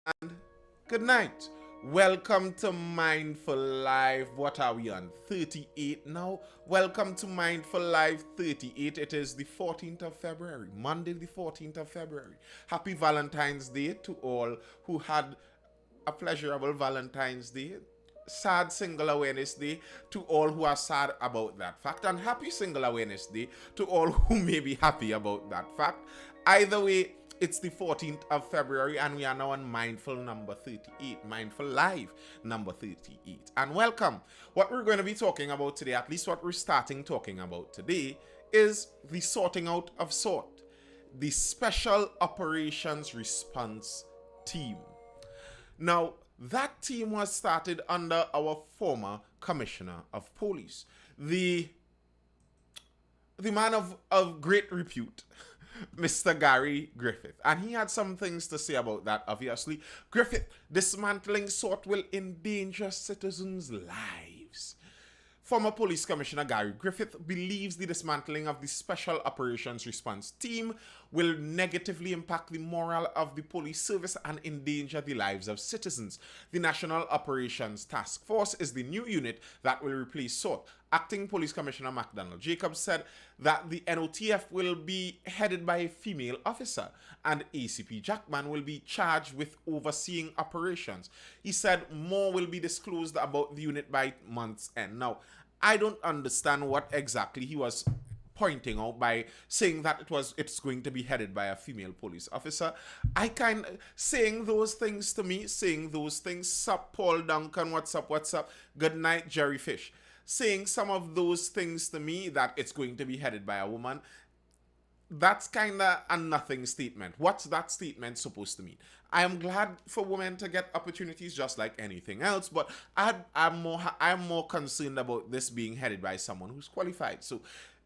and good night. Welcome to Mindful Live. What are we on? 38 now. Welcome to Mindful Live 38. It is the 14th of February, Monday, the 14th of February. Happy Valentine's Day to all who had a pleasurable Valentine's Day. Sad Single Awareness Day to all who are sad about that fact, and happy Single Awareness Day to all who may be happy about that fact. Either way, it's the 14th of February, and we are now on Mindful number 38, Mindful Live number 38. And welcome. What we're going to be talking about today, at least what we're starting talking about today, is the sorting out of SORT, the Special Operations Response Team. Now, that team was started under our former Commissioner of Police, the man of great repute, Mr. Gary Griffith. And he had some things to say about that, obviously. Griffith, dismantling SORT will endanger citizens' lives. Former Police Commissioner Gary Griffith believes the dismantling of the Special Operations Response Team will negatively impact the morale of the police service and endanger the lives of citizens. The National Operations Task Force is the new unit that will replace SORT. Acting Police Commissioner McDonald Jacobs said that the NOTF will be headed by a female officer, and ACP Jackman will be charged with overseeing operations. He said more will be disclosed about the unit by month's end. Now, I don't understand what exactly he was pointing out by saying that it's going to be headed by a female police officer. I kind of saying those things to me, saying those things, sup Paul Duncan, what's up, good night Jerry Fish. Saying some of those things to me that it's going to be headed by a woman, that's kind of a nothing statement. What's that statement supposed to mean? I am glad for women to get opportunities just like anything else, but I'm more concerned about this being headed by someone who's qualified. So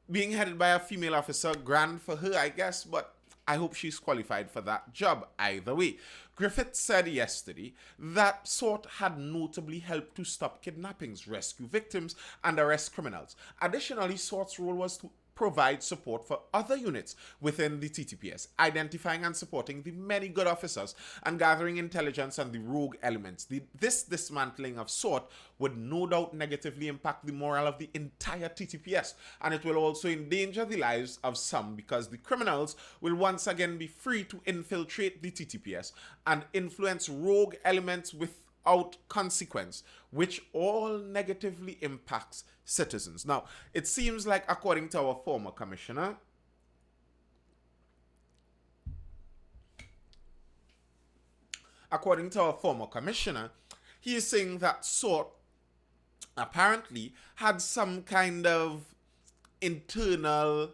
being headed by a female officer, grand for her, I guess, but I hope she's qualified for that job either way. Griffith said yesterday that SORT had notably helped to stop kidnappings, rescue victims, and arrest criminals. Additionally, SORT's role was to provide support for other units within the TTPS, identifying and supporting the many good officers and gathering intelligence on the rogue elements. This dismantling of SORT would no doubt negatively impact the morale of the entire TTPS, and it will also endanger the lives of some because the criminals will once again be free to infiltrate the TTPS and influence rogue elements without consequence, which all negatively impacts citizens. Now, it seems like, according to our former commissioner, he is saying that SORT apparently had some kind of internal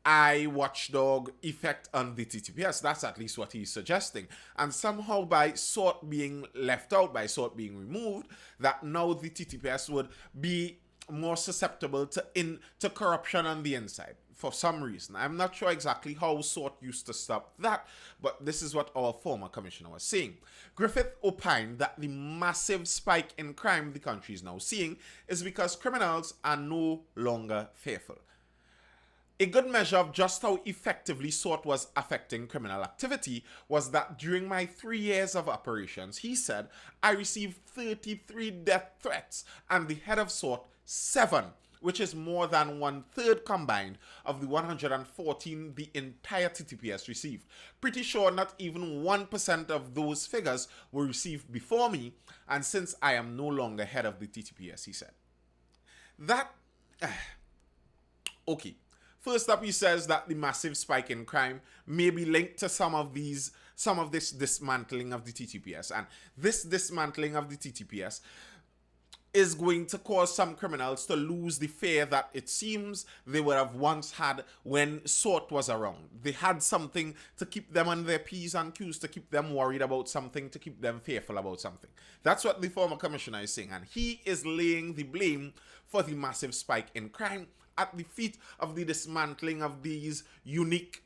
eye watchdog effect on the TTPS. That's at least what he's suggesting. And somehow by SORT being left out, by SORT being removed, that now the TTPS would be more susceptible to corruption on the inside for some reason. I'm not sure exactly how SORT used to stop that, but this is what our former commissioner was saying. Griffith opined that the massive spike in crime the country is now seeing is because criminals are no longer fearful. A good measure of just how effectively SORT was affecting criminal activity was that during my 3 years of operations, he said, I received 33 death threats and the head of SORT 7, which is more than 1/3 combined of the 114 the entire TTPS received. Pretty sure not even 1% of those figures were received before me, and since I am no longer head of the TTPS, he said. That, okay. First up, he says that the massive spike in crime may be linked to some of this dismantling of the TTPS. And this dismantling of the TTPS is going to cause some criminals to lose the fear that it seems they would have once had when SORT was around. They had something to keep them on their P's and Q's, to keep them worried about something, to keep them fearful about something. That's what the former commissioner is saying. And he is laying the blame for the massive spike in crime at the feet of the dismantling of these unique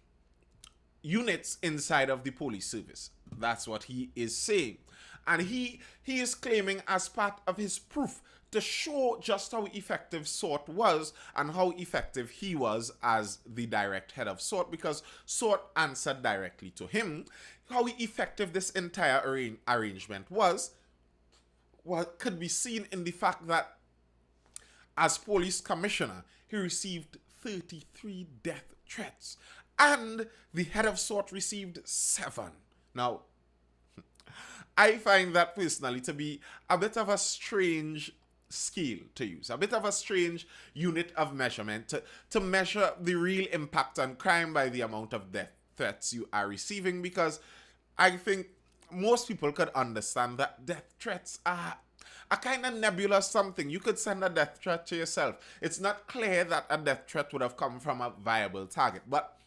units inside of the police service. That's what he is saying. And he is claiming, as part of his proof to show just how effective SORT was and how effective he was as the direct head of SORT, because SORT answered directly to him. how effective this entire arrangement was, what could be seen in the fact that as police commissioner, he received 33 death threats, and the head of SWAT received 7. Now, I find that personally to be a bit of a strange scale to use, a bit of a strange unit of measurement to measure the real impact on crime by the amount of death threats you are receiving, because I think most people could understand that death threats are a kind of nebulous something. You could send a death threat to yourself. It's not clear that a death threat would have come from a viable target. But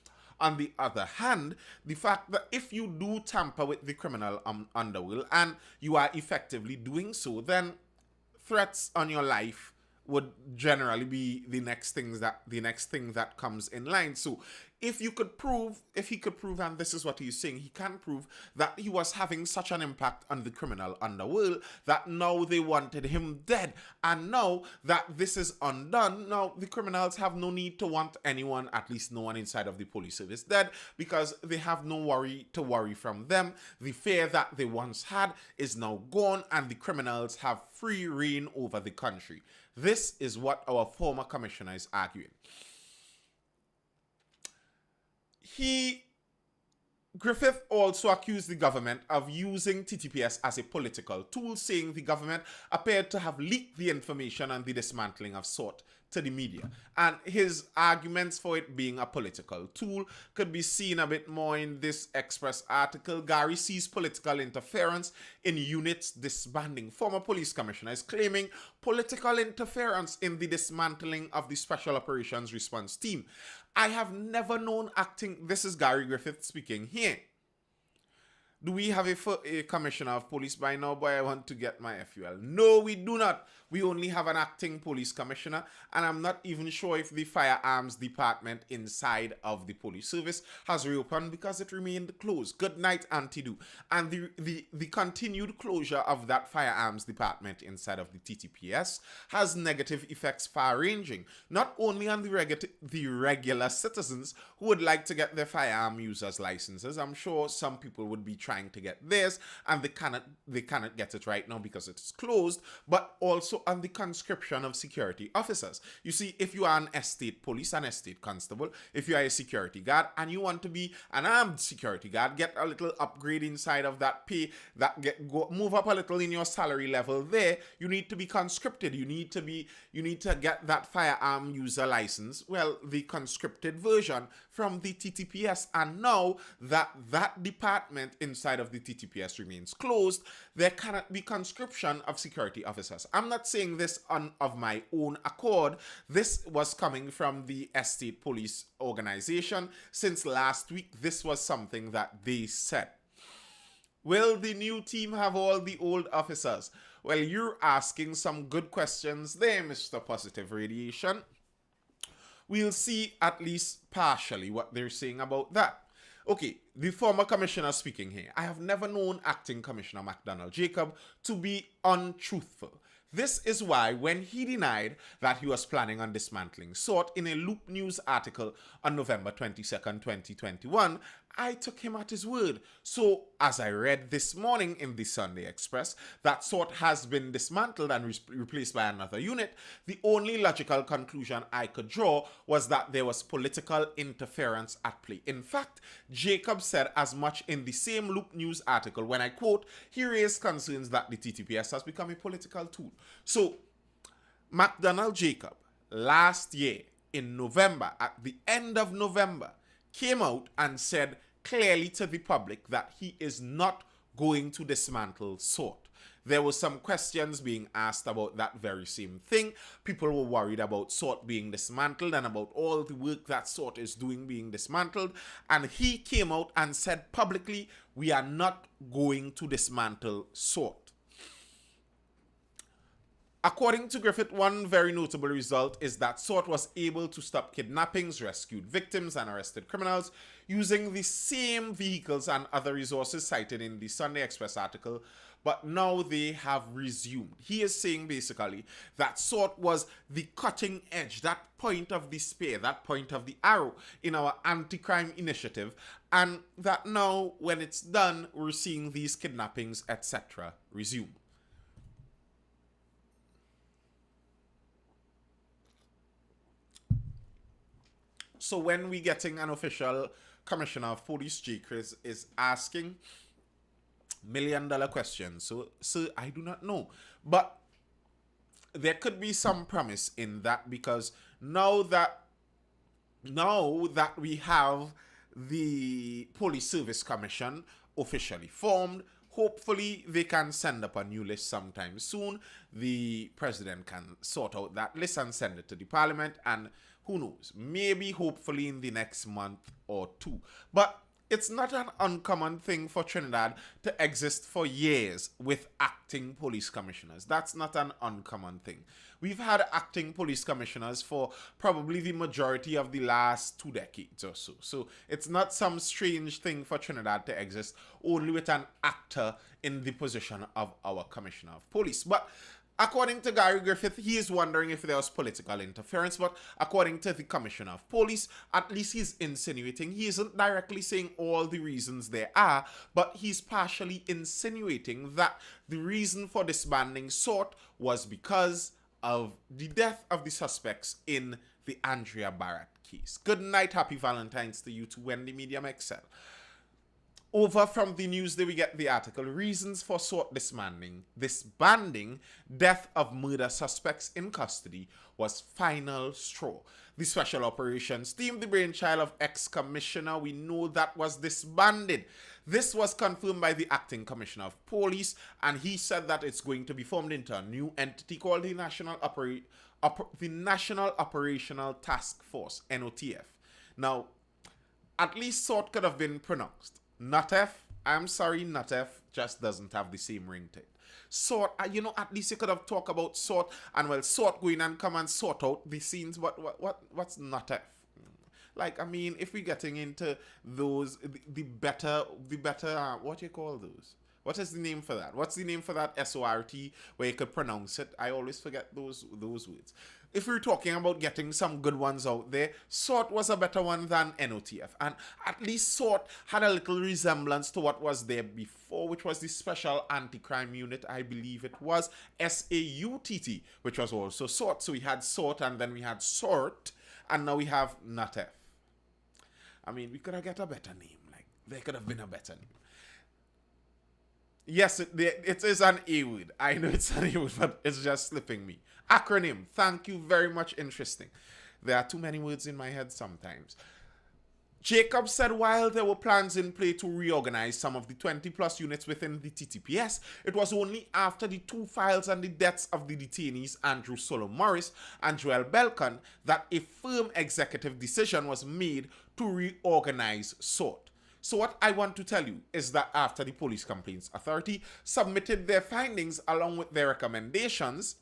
on the other hand, the fact that if you do tamper with the criminal underworld and you are effectively doing so, then threats on your life would generally be the next thing that comes in line. So if he could prove, and this is what he's saying, he can prove that he was having such an impact on the criminal underworld that now they wanted him dead. And now that this is undone, now the criminals have no need to want anyone, at least no one inside of the police service, dead, because they have no worry from them. The fear that they once had is now gone, and the criminals have free reign over the country. This is what our former commissioner is arguing. Griffith also accused the government of using TTPS as a political tool, saying the government appeared to have leaked the information on the dismantling of SWAT to the media. And his arguments for it being a political tool could be seen a bit more in this Express article. Gary sees political interference in units disbanding. Former police commissioner is claiming political interference in the dismantling of the Special Operations Response Team. I have never known acting... This is Gary Griffith speaking here. Do we have a commissioner of police by now? Boy, I want to get my FUL. No, we do not. We only have an acting police commissioner, and I'm not even sure if the firearms department inside of the police service has reopened because it remained closed. Good night, Auntie-Do. And the continued closure of that firearms department inside of the TTPS has negative effects far-ranging, not only on the regular citizens who would like to get their firearm users licenses. I'm sure some people would be trying to get theirs, and they cannot get it right now because it's closed, but also on the conscription of security officers. You see, if you are an estate police, an estate constable, if you are a security guard and you want to be an armed security guard, get a little upgrade inside of that pay, move up a little in your salary level there, you need to be conscripted. You need to get that firearm user license, well, the conscripted version from the TTPS. And now that department inside of the TTPS remains closed, there cannot be conscription of security officers. I'm not saying this of my own accord. This was coming from the Estate Police Organization. Since last week, this was something that they said. Will the new team have all the old officers? Well, you're asking some good questions there, Mr. Positive Radiation. We'll see at least partially what they're saying about that. Okay, the former commissioner speaking here. I have never known acting Commissioner McDonald Jacob to be untruthful. This is why when he denied that he was planning on dismantling SWAT in a Loop News article on November 22nd, 2021, I took him at his word. So, as I read this morning in the Sunday Express, that SWAT has been dismantled and replaced by another unit, the only logical conclusion I could draw was that there was political interference at play. In fact, Jacob said as much in the same Loop News article when I quote, he raised concerns that the TTPS has become a political tool. So, McDonald Jacob, last year in November, at the end of November, came out and said clearly to the public that he is not going to dismantle SWAT. There were some questions being asked about that very same thing. People were worried about SWAT being dismantled and about all the work that SWAT is doing being dismantled. And he came out and said publicly, we are not going to dismantle SWAT. According to Griffith, one very notable result is that SORT was able to stop kidnappings, rescued victims, and arrested criminals using the same vehicles and other resources cited in the Sunday Express article, but now they have resumed. He is saying basically that SORT was the cutting edge, that point of the spear, that point of the arrow in our anti-crime initiative, and that now when it's done, we're seeing these kidnappings, etc., resume. So when we getting an official commissioner of police, J. Chris, is asking $1,000,000 questions. So I do not know. But there could be some promise in that, because now that we have the Police Service Commission officially formed, hopefully they can send up a new list sometime soon. The president can sort out that list and send it to the parliament, and who knows, maybe hopefully in the next month or two. But it's not an uncommon thing for Trinidad to exist for years with acting police commissioners. That's not an uncommon thing. We've had acting police commissioners for probably the majority of the last 2 decades or so. So it's not some strange thing for Trinidad to exist only with an actor in the position of our commissioner of police. But according to Gary Griffith, he is wondering if there was political interference, but according to the Commissioner of Police, at least he's insinuating. He isn't directly saying all the reasons there are, but he's partially insinuating that the reason for disbanding SORT was because of the death of the suspects in the Andrea Barrett case. Good night, happy Valentine's to you too, Wendy Medium Excel. Over from the Newsday, we get the article, Reasons for SORT disbanding, death of murder suspects in custody was final straw. The Special Operations Team, the brainchild of ex-commissioner, we know that was disbanded. This was confirmed by the acting commissioner of police, and he said that it's going to be formed into a new entity called the National Operational Task Force, NOTF. Now, at least SORT could have been pronounced NOTF. I'm sorry, NOTF just doesn't have the same ring to it. SORT, at least you could have talked about SORT, and well, SORT going and come and sort out the scenes. What's NOTF? Like, I mean, if we're getting into those, the better, what do you call those? What is the name for that? What's the name for that SORT where you could pronounce it? I always forget those words. If we're talking about getting some good ones out there, SORT was a better one than NOTF. And at least SORT had a little resemblance to what was there before, which was the Special Anti-Crime Unit, I believe it was, SAUTT, which was also SORT. So we had SORT, and then we had SORT, and now we have NOTF. I mean, we could have got a better name. Like, there could have been a better name. Yes, it is an A word. I know it's an A word, but it's just slipping me. Acronym. Thank you very much. Interesting. There are too many words in my head sometimes. Jacob said while there were plans in play to reorganize some of the 20-plus units within the TTPS, it was only after the 2 files and the deaths of the detainees Andrew Solomon Morris and Joel Belcon that a firm executive decision was made to reorganize SORT. So what I want to tell you is that after the Police Complaints Authority submitted their findings along with their recommendations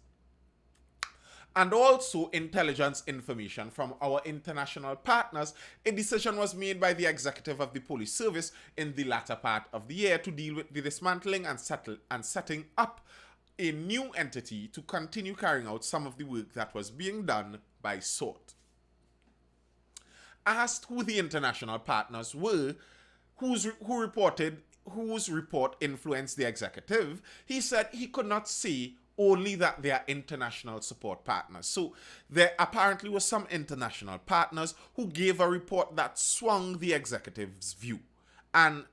and also intelligence information from our international partners, a decision was made by the executive of the police service in the latter part of the year to deal with the dismantling and setting up a new entity to continue carrying out some of the work that was being done by SORT. Asked who the international partners were, whose report influenced the executive, he said he could not say, only that they are international support partners. So there apparently were some international partners who gave a report that swung the executive's view, and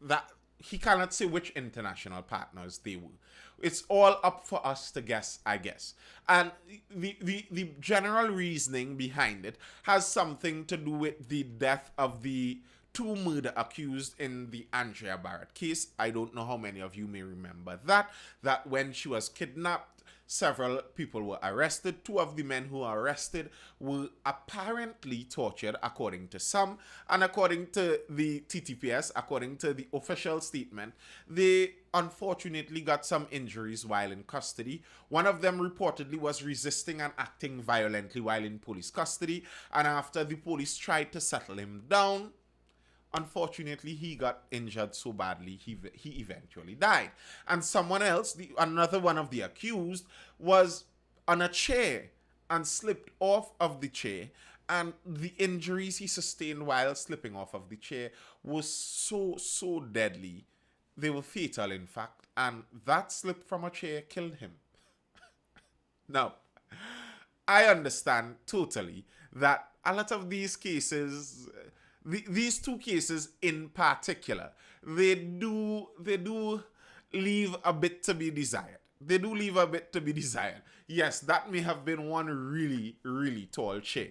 that he cannot say which international partners they were. It's all up for us to guess, I guess. And the general reasoning behind it has something to do with the death of the 2 murder accused in the Andrea Barrett case. I don't know how many of you may remember that when she was kidnapped, several people were arrested. Two of the men who were arrested were apparently tortured, according to some, and according to the TTPS, according to the official statement, they unfortunately got some injuries while in custody. One of them reportedly was resisting and acting violently while in police custody, and after the police tried to settle him down, unfortunately, he got injured so badly he eventually died. And someone else, another one of the accused, was on a chair and slipped off of the chair. And the injuries he sustained while slipping off of the chair was so deadly. They were fatal, in fact. And that slip from a chair killed him. Now, I understand totally that a lot of these cases, these two cases in particular, they do leave a bit to be desired. They do leave a bit to be desired. Yes, that may have been one really tall chair.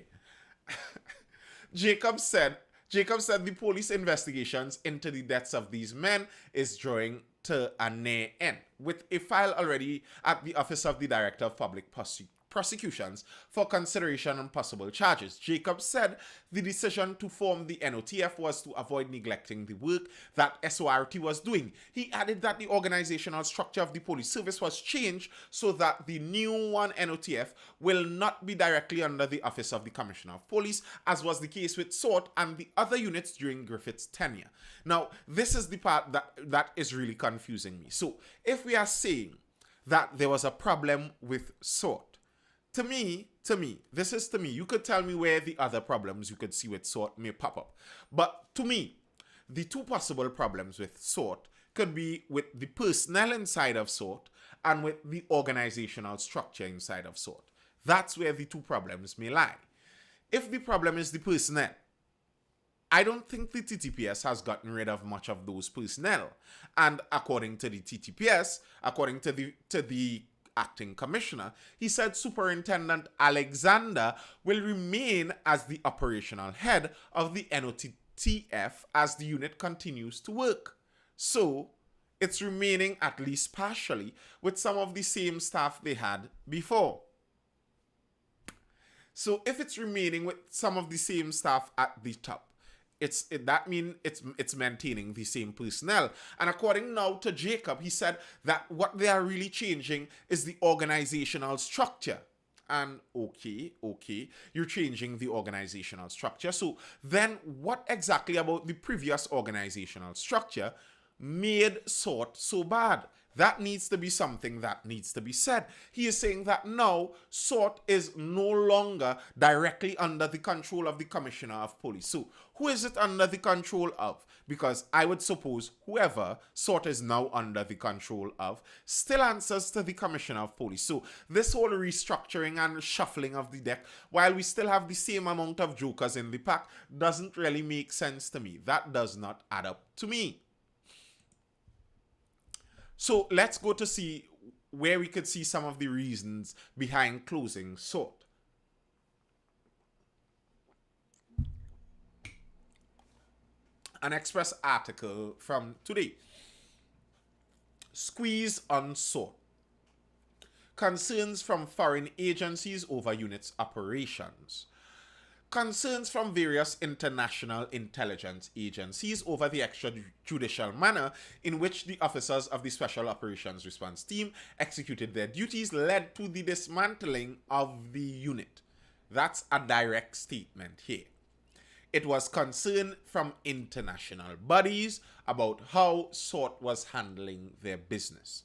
Jacob said the police investigations into the deaths of these men is drawing to a near end, with a file already at the Office of the Director of Public Prosecutions for consideration on possible charges. Jacob said the decision to form the NOTF was to avoid neglecting the work that SORT was doing. He added that the organizational structure of the police service was changed so that the new one, NOTF, will not be directly under the Office of the Commissioner of Police, as was the case with SORT and the other units during Griffith's tenure. Now, this is the part that is really confusing me. So, if we are saying that there was a problem with SORT, to me, this is to me. You could tell me where the other problems you could see with SORT may pop up. But to me, the two possible problems with SORT could be with the personnel inside of SORT and with the organizational structure inside of SORT. That's where the two problems may lie. If the problem is the personnel, I don't think the TTPS has gotten rid of much of those personnel. And according to the TTPS, according to the acting commissioner, he said Superintendent Alexander will remain as the operational head of the NOTF as the unit continues to work. So, it's remaining at least partially with some of the same staff they had before. So, if it's remaining with some of the same staff at the top, that means it's maintaining the same personnel. And according now to Jacob, he said that what they are really changing is the organizational structure. And okay, you're changing the organizational structure. So then what exactly about the previous organizational structure made SORT so bad? That needs to be something that needs to be said. He is saying that now SORT is no longer directly under the control of the Commissioner of Police. So who is it under the control of? Because I would suppose whoever SORT is now under the control of still answers to the Commissioner of Police. So this whole restructuring and shuffling of the deck, while we still have the same amount of jokers in the pack, doesn't really make sense to me. That does not add up to me. So let's go to see where we could see some of the reasons behind closing SORT. An Express article from today. Squeeze on SORT. Concerns from foreign agencies over units operations. Concerns from various international intelligence agencies over the extrajudicial manner in which the officers of the Special Operations Response Team executed their duties led to the dismantling of the unit. That's a direct statement here. It was concern from international bodies about how SORT was handling their business.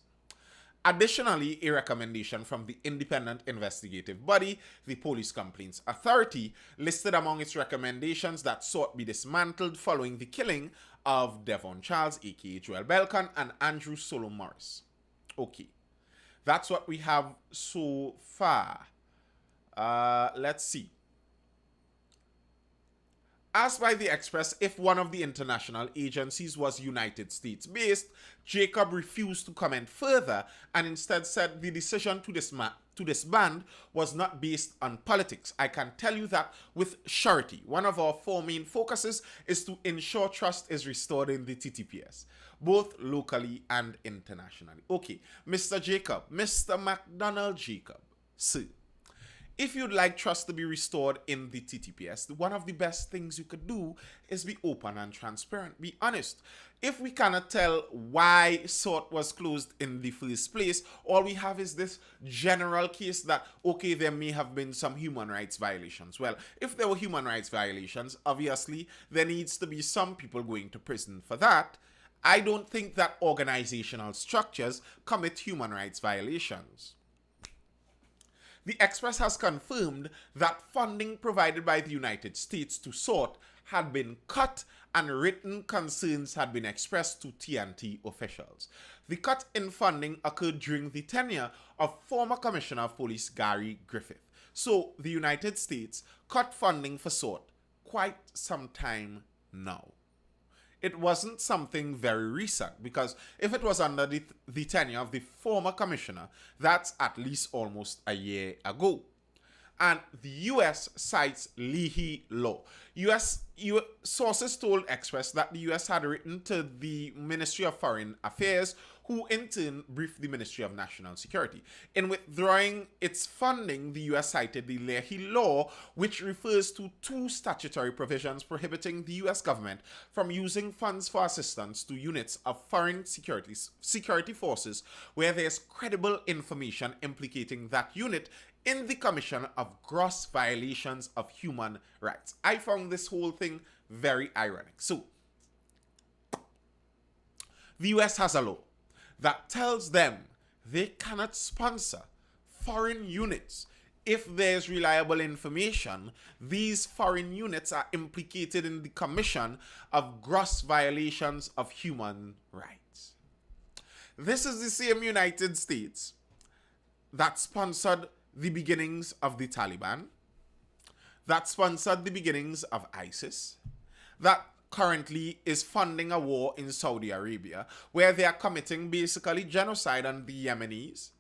Additionally, a recommendation from the independent investigative body, the Police Complaints Authority, listed among its recommendations that SORT be dismantled following the killing of Devon Charles, aka Joel Belcon, and Andrew Solo Morris. Okay, that's what we have so far. Let's see. Asked by the Express if one of the international agencies was United States based, Jacob refused to comment further and instead said the decision to disband was not based on politics. I can tell you that with surety. One of our four main focuses is to ensure trust is restored in the TTPS. both locally and internationally. Okay, Mr. McDonald Jacob, sir, if you'd like trust to be restored in the TTPS, one of the best things you could do is be open and transparent. Be honest. If we cannot tell why SORT was closed in the first place, all we have is this general case that, okay, there may have been some human rights violations. Well, if there were human rights violations, obviously there needs to be some people going to prison for that. I don't think that organizational structures commit human rights violations. The Express has confirmed that funding provided by the United States to SORT had been cut and written concerns had been expressed to TNT officials. The cut in funding occurred during the tenure of former Commissioner of Police Gary Griffith. So the United States cut funding for SORT quite some time now. It wasn't something very recent, because if it was under the tenure of the former commissioner, that's at least almost a year ago. And the U.S. cites Leahy law. U.S. sources told Express that the U.S. had written to the Ministry of Foreign Affairs, who in turn briefed the Ministry of National Security. In withdrawing its funding, the U.S. cited the Leahy law, which refers to two statutory provisions prohibiting the U.S. government from using funds for assistance to units of foreign security forces where there's credible information implicating that unit in the commission of gross violations of human rights. I found this whole thing very ironic. So, the US has a law that tells them they cannot sponsor foreign units if there's reliable information these foreign units are implicated in the commission of gross violations of human rights. This is the same United States that sponsored the beginnings of the Taliban, that sponsored the beginnings of ISIS, that currently is funding a war in Saudi Arabia where they are committing basically genocide on the Yemenis.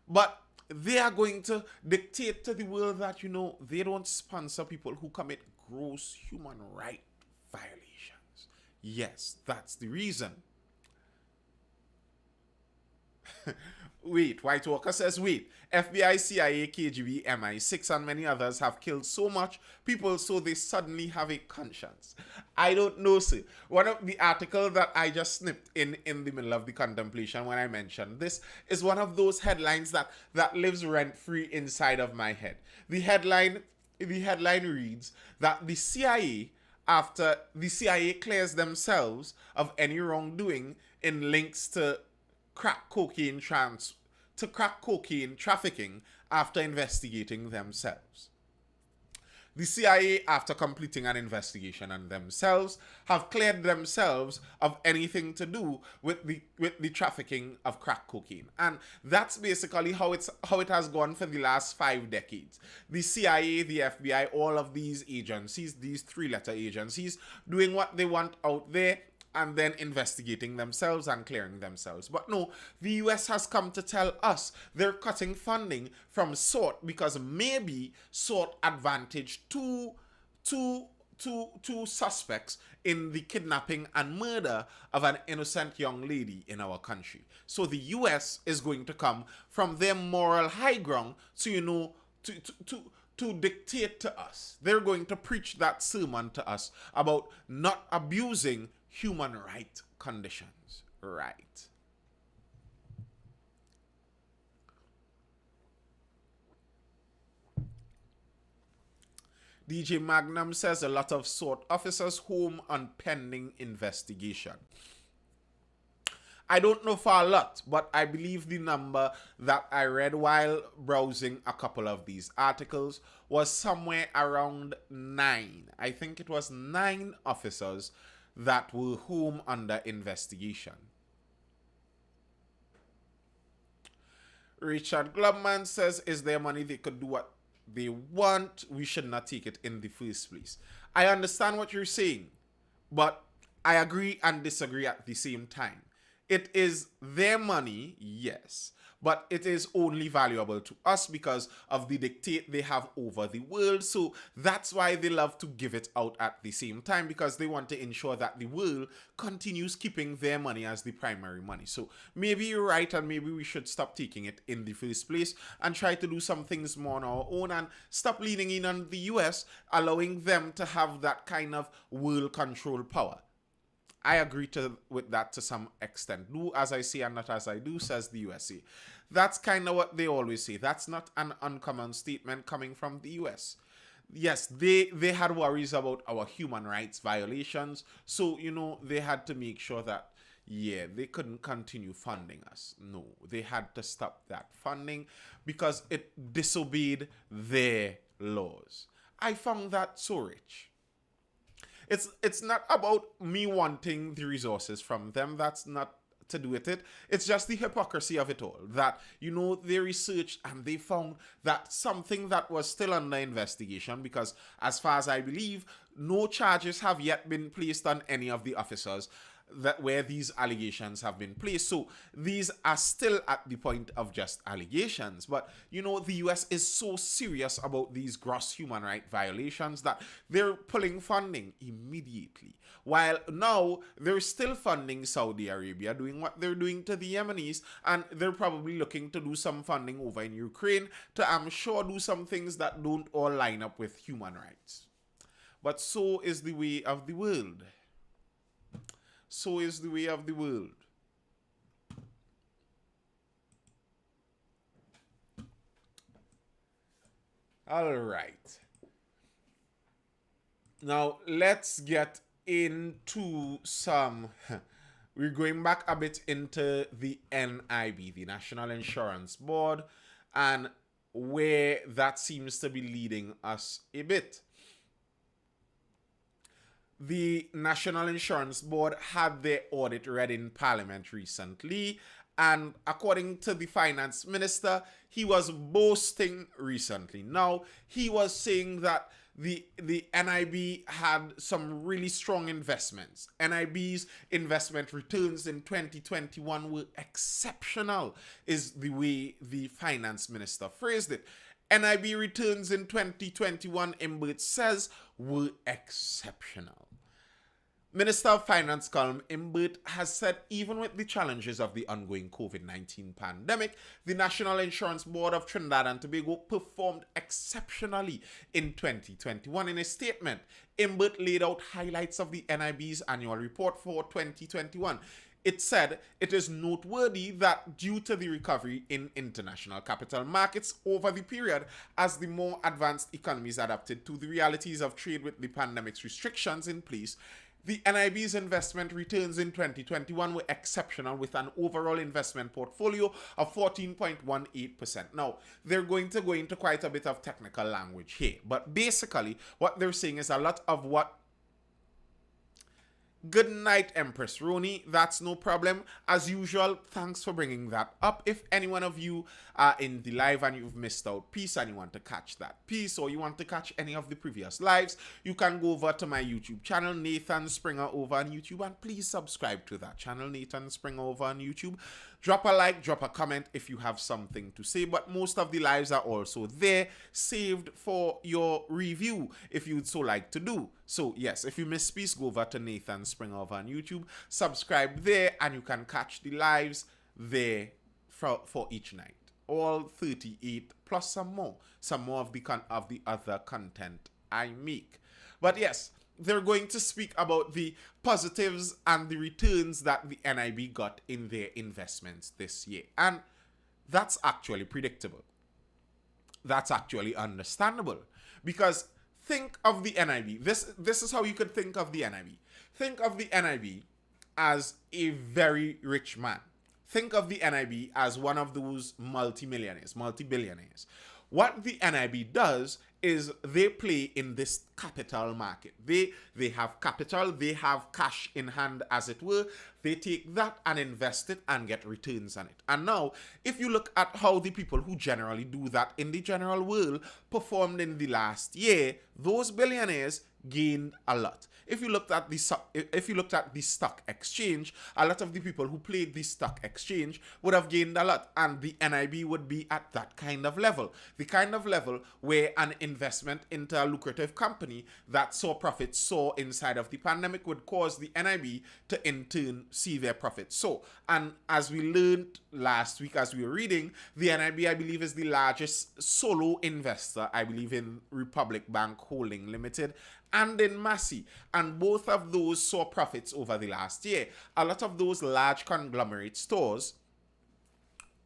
But they are going to dictate to the world that, they don't sponsor people who commit gross human rights violations. Yes, that's the reason. Wait, White Walker says, wait, FBI, CIA, KGB, MI6 and many others have killed so much people so they suddenly have a conscience. I don't know, sir. One of the articles that I just snipped in the middle of the contemplation when I mentioned this is one of those headlines that lives rent-free inside of my head. The headline reads that the CIA, after the CIA clears themselves of any wrongdoing in links to crack cocaine trafficking after investigating themselves. The CIA, after completing an investigation on themselves, have cleared themselves of anything to do with the trafficking of crack cocaine. And that's basically how it has gone for the last 5 decades. The CIA, the FBI, all of these agencies, these 3-letter agencies, doing what they want out there, and then investigating themselves and clearing themselves. But no, the US has come to tell us they're cutting funding from SORT because maybe SORT advantaged two suspects in the kidnapping and murder of an innocent young lady in our country. So the US is going to come from their moral high ground to dictate to us. They're going to preach that sermon to us about not abusing human right conditions. Right. DJ Magnum says a lot of SORT officers home on pending investigation. I don't know for a lot, but I believe the number that I read while browsing a couple of these articles was somewhere around 9. I think it was 9 officers that were home under investigation. Richard Glubman says, is there money they could do what they want? We should not take it in the first place. I understand what you're saying, but I agree and disagree at the same time. It is their money, yes, but it is only valuable to us because of the dictate they have over the world. So that's why they love to give it out at the same time, because they want to ensure that the world continues keeping their money as the primary money. So maybe you're right, and maybe we should stop taking it in the first place and try to do some things more on our own and stop leaning in on the US, allowing them to have that kind of world control power. I agree with that to some extent. Do as I say and not as I do, says the USA. That's kind of what they always say. That's not an uncommon statement coming from the US. Yes, they had worries about our human rights violations. So, they had to make sure that, yeah, they couldn't continue funding us. No, they had to stop that funding because it disobeyed their laws. I found that so rich. It's not about me wanting the resources from them. That's not to do with it. It's just the hypocrisy of it all. That, they researched and they found that something that was still under investigation, because as far as I believe, no charges have yet been placed on any of the officers that where these allegations have been placed. So these are still at the point of just allegations. But, the US is so serious about these gross human rights violations that they're pulling funding immediately. While now they're still funding Saudi Arabia, doing what they're doing to the Yemenis, and they're probably looking to do some funding over in Ukraine to, I'm sure, do some things that don't all line up with human rights. But so is the way of the world. So is the way of the world. All right. Now, let's get into some... We're going back a bit into the NIB, the National Insurance Board, and where that seems to be leading us a bit. The National Insurance Board had their audit read in Parliament recently, and according to the Finance Minister, he was boasting recently. Now, he was saying that the NIB had some really strong investments. NIB's investment returns in 2021 were exceptional, is the way the Finance Minister phrased it. NIB returns in 2021, Imbert says, were exceptional. Minister of Finance Colm Imbert has said even with the challenges of the ongoing COVID-19 pandemic, the National Insurance Board of Trinidad and Tobago performed exceptionally in 2021. In a statement, Imbert laid out highlights of the NIB's annual report for 2021. It said it is noteworthy that due to the recovery in international capital markets over the period as the more advanced economies adapted to the realities of trade with the pandemic's restrictions in place, the NIB's investment returns in 2021 were exceptional, with an overall investment portfolio of 14.18%. Now, they're going to go into quite a bit of technical language here, but basically what they're saying is a lot of what... Good night, Empress Roni. That's no problem. As usual, thanks for bringing that up. If any one of you are in the live and you've missed out piece and you want to catch that piece, or you want to catch any of the previous lives, you can go over to my YouTube channel, Nathan Springer, over on YouTube, and please subscribe to that channel, Nathan Springer, over on YouTube. Drop a like, drop a comment if you have something to say, but most of the lives are also there, saved for your review, if you'd so like to do. So yes, if you miss piece, go over to Nathan Springer over on YouTube, subscribe there, and you can catch the lives there for each night. All 38 plus some more of the other content I make. But yes, they're going to speak about the positives and the returns that the NIB got in their investments this year. And that's actually predictable. That's actually understandable. Because think of the NIB. This is how you could think of the NIB. Think of the NIB as a very rich man. Think of the NIB as one of those multi-billionaires. What the NIB does is they play in this capital market. They have capital, they have cash in hand, as it were. They take that and invest it and get returns on it. And now, if you look at how the people who generally do that in the general world performed in the last year, those billionaires gained a lot. If you looked at the stock exchange, a lot of the people who played the stock exchange would have gained a lot, and the NIB would be at that kind of level. The kind of level where an investment into a lucrative company that saw profits soar inside of the pandemic would cause the NIB to in turn see their profits soar. And as we learned last week as we were reading, the NIB, I believe, is the largest solo investor, I believe, in Republic Bank Holding Limited and in Massey, and both of those saw profits over the last year. A lot of those large conglomerate stores,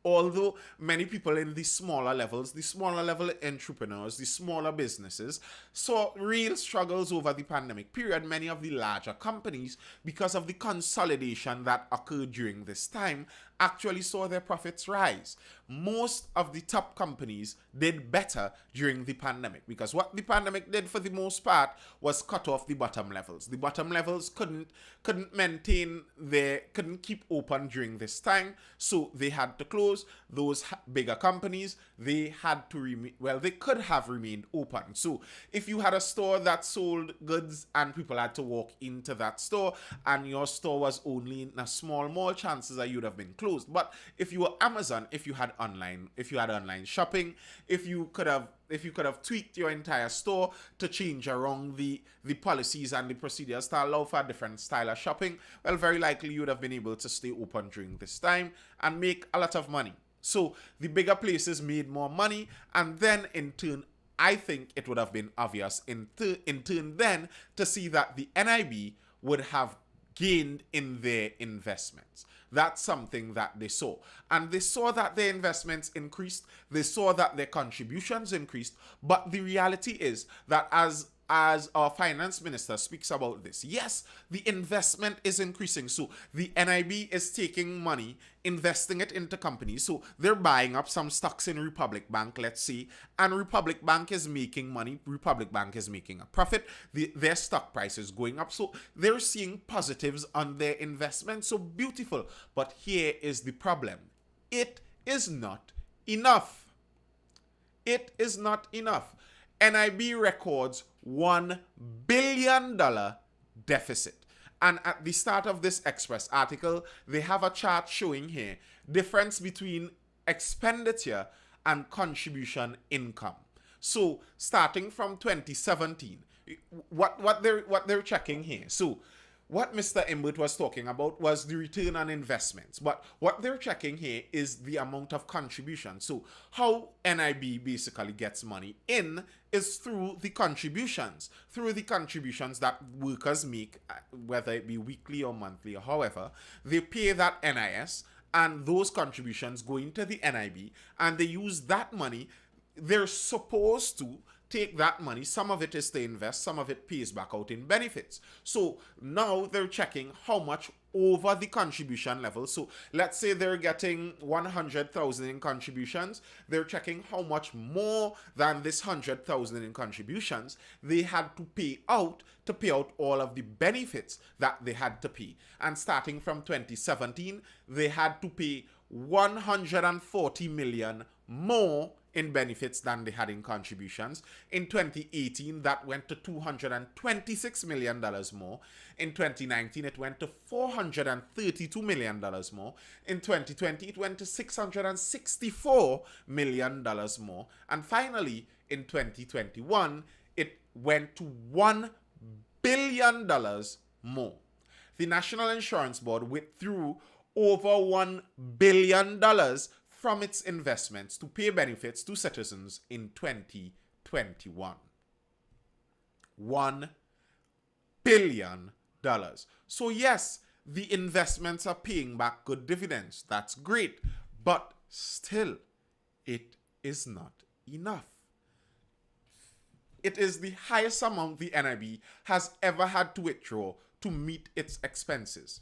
although many people in the smaller levels, the smaller level entrepreneurs, the smaller businesses, saw real struggles over the pandemic period, many of the larger companies, because of the consolidation that occurred during this time, actually saw their profits rise. Most of the top companies did better during the pandemic, because what the pandemic did for the most part was cut off the bottom levels. The bottom levels couldn't keep open during this time, so they had to close. Those bigger companies, they had to they could have remained open. So if you had a store that sold goods and people had to walk into that store, and your store was only in a small mall, chances are you'd have been closed. But if you were Amazon, if you had online shopping, if you could have tweaked your entire store to change around the policies and the procedures to allow for a different style of shopping, well, very likely you would have been able to stay open during this time and make a lot of money. So the bigger places made more money, and then in turn, I think it would have been obvious in turn then to see that the NIB would have gained in their investments. That's something that they saw. And they saw that their investments increased. They saw that their contributions increased. But the reality is that as our finance minister speaks about this, yes, the investment is increasing. So the NIB is taking money, investing it into companies. So they're buying up some stocks in Republic Bank, let's say, and Republic Bank is making money. Republic Bank is making a profit. Their stock price is going up. So they're seeing positives on their investment. So beautiful. But here is the problem. It is not enough. It is not enough. NIB records $1 billion deficit. And at the start of this Express article, they have a chart showing here difference between expenditure and contribution income. So starting from 2017, what they're checking here. So what Mr. Imbert was talking about was the return on investments. But what they're checking here is the amount of contribution. So how NIB basically gets money in is through the contributions. Through the contributions that workers make, whether it be weekly or monthly or however, they pay that NIS, and those contributions go into the NIB, and they use that money. They're supposed to take that money, some of it is to invest, some of it pays back out in benefits. So now they're checking how much over the contribution level. So let's say they're getting 100,000 in contributions. They're checking how much more than this 100,000 in contributions they had to pay out all of the benefits that they had to pay. And starting from 2017, they had to pay 140 million more in benefits than they had in contributions. In 2018, that went to $226 million more. In 2019, it went to $432 million more. In 2020, it went to $664 million more. And finally, in 2021, it went to $1 billion more. The National Insurance Board withdrew over $1 billion from its investments to pay benefits to citizens in 2021. $1 billion. So yes, the investments are paying back good dividends. That's great. But still, it is not enough. It is the highest amount the NIB has ever had to withdraw to meet its expenses.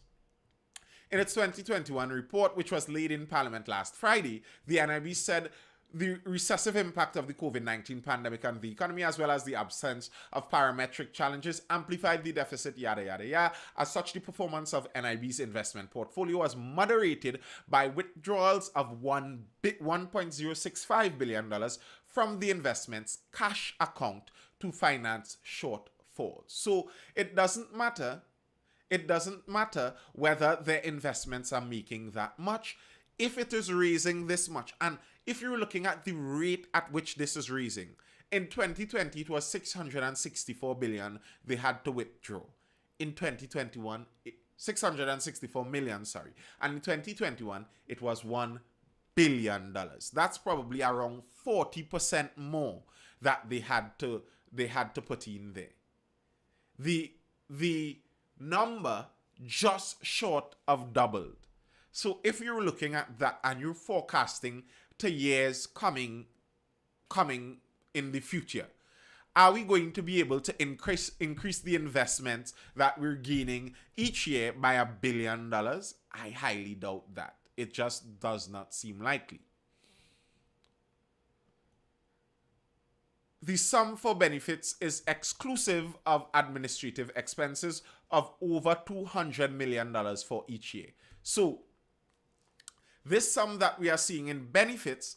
In its 2021 report, which was laid in Parliament last Friday, the NIB said The recessive impact of the COVID-19 pandemic on the economy, as well as the absence of parametric challenges, amplified the deficit, yada, yada, yada. As such, the performance of NIB's investment portfolio was moderated by withdrawals of $1.065 billion from the investment's cash account to finance shortfalls. So it doesn't matter whether their investments are making that much. If it is raising this much, and if you're looking at the rate at which this is raising, in 2020 it was 664 billion they had to withdraw. In 2021, 664 million, sorry. And in 2021, it was $1 billion. That's probably around 40% more that they had to put in there. The number just short of doubled. So if you're looking at that and you're forecasting to years coming in the future, are we going to be able to increase the investments that we're gaining each year by $1 billion? I highly doubt that. It just does not seem likely. The sum for benefits is exclusive of administrative expenses of over $200 million for each year. So this sum that we are seeing in benefits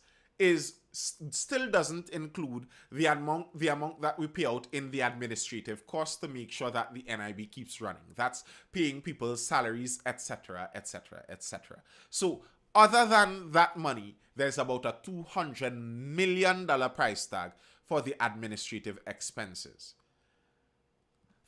still doesn't include the amount that we pay out in the administrative costs to make sure that the NIB keeps running. That's paying people's salaries, etc., etc., etc. So other than that money, there's about a $200 million price tag for the administrative expenses.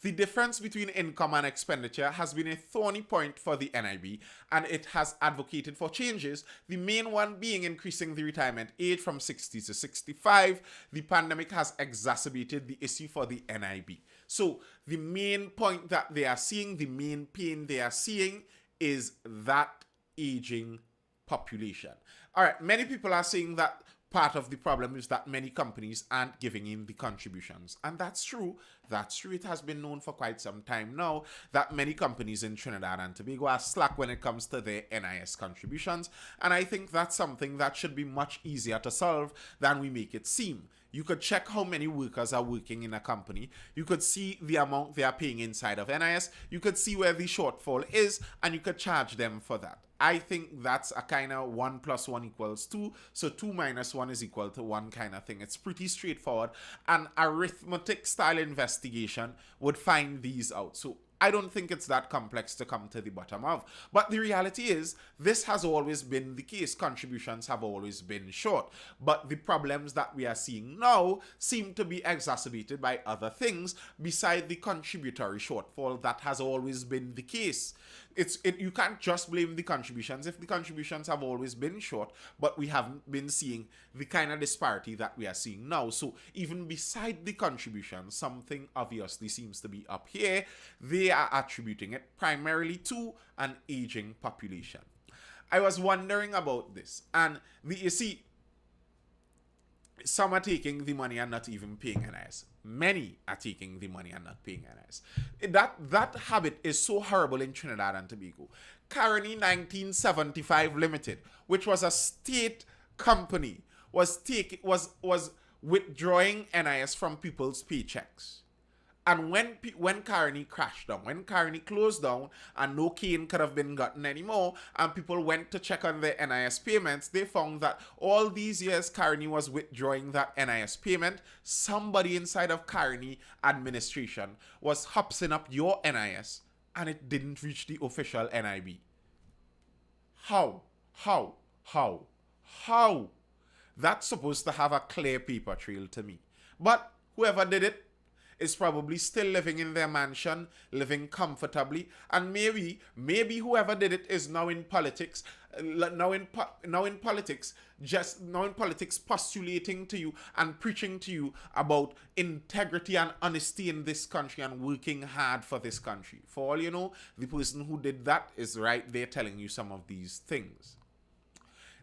The difference between income and expenditure has been a thorny point for the NIB, and it has advocated for changes, the main one being increasing the retirement age from 60 to 65. The pandemic has exacerbated the issue for the NIB. So the main point that they are seeing, the main pain they are seeing, is that aging population. All right, many people are saying that part of the problem is that many companies aren't giving in the contributions. And that's true. That's true. It has been known for quite some time now that many companies in Trinidad and Tobago are slack when it comes to their NIS contributions. And I think that's something that should be much easier to solve than we make it seem. You could check how many workers are working in a company. You could see the amount they are paying inside of NIS. You could see where the shortfall is, and you could charge them for that. I think that's a kind of 1 + 1 = 2. So 2 - 1 is equal to 1 kind of thing. It's pretty straightforward. An arithmetic style investigation would find these out. So I don't think it's that complex to come to the bottom of. But the reality is, this has always been the case. Contributions have always been short. But the problems that we are seeing now seem to be exacerbated by other things beside the contributory shortfall that has always been the case. You can't just blame the contributions if the contributions have always been short, but we haven't been seeing the kind of disparity that we are seeing now. So even beside the contributions, something obviously seems to be up here. They are attributing it primarily to an aging population. I was wondering about this, and you see, some are taking the money and not even paying NIS. Many are taking the money and not paying NIS. That habit is so horrible in Trinidad and Tobago. Caroni 1975 Limited, which was a state company, was withdrawing NIS from people's paychecks. And when Caroni crashed down, when Caroni closed down and no cane could have been gotten anymore, and people went to check on their NIS payments, they found that all these years Caroni was withdrawing that NIS payment. Somebody inside of Caroni administration was hopsing up your NIS, and it didn't reach the official NIB. How? That's supposed to have a clear paper trail to me. But whoever did it is probably still living in their mansion, living comfortably, and maybe whoever did it is now in politics, postulating to you and preaching to you about integrity and honesty in this country and working hard for this country. For all you know, the person who did that is right there telling you some of these things.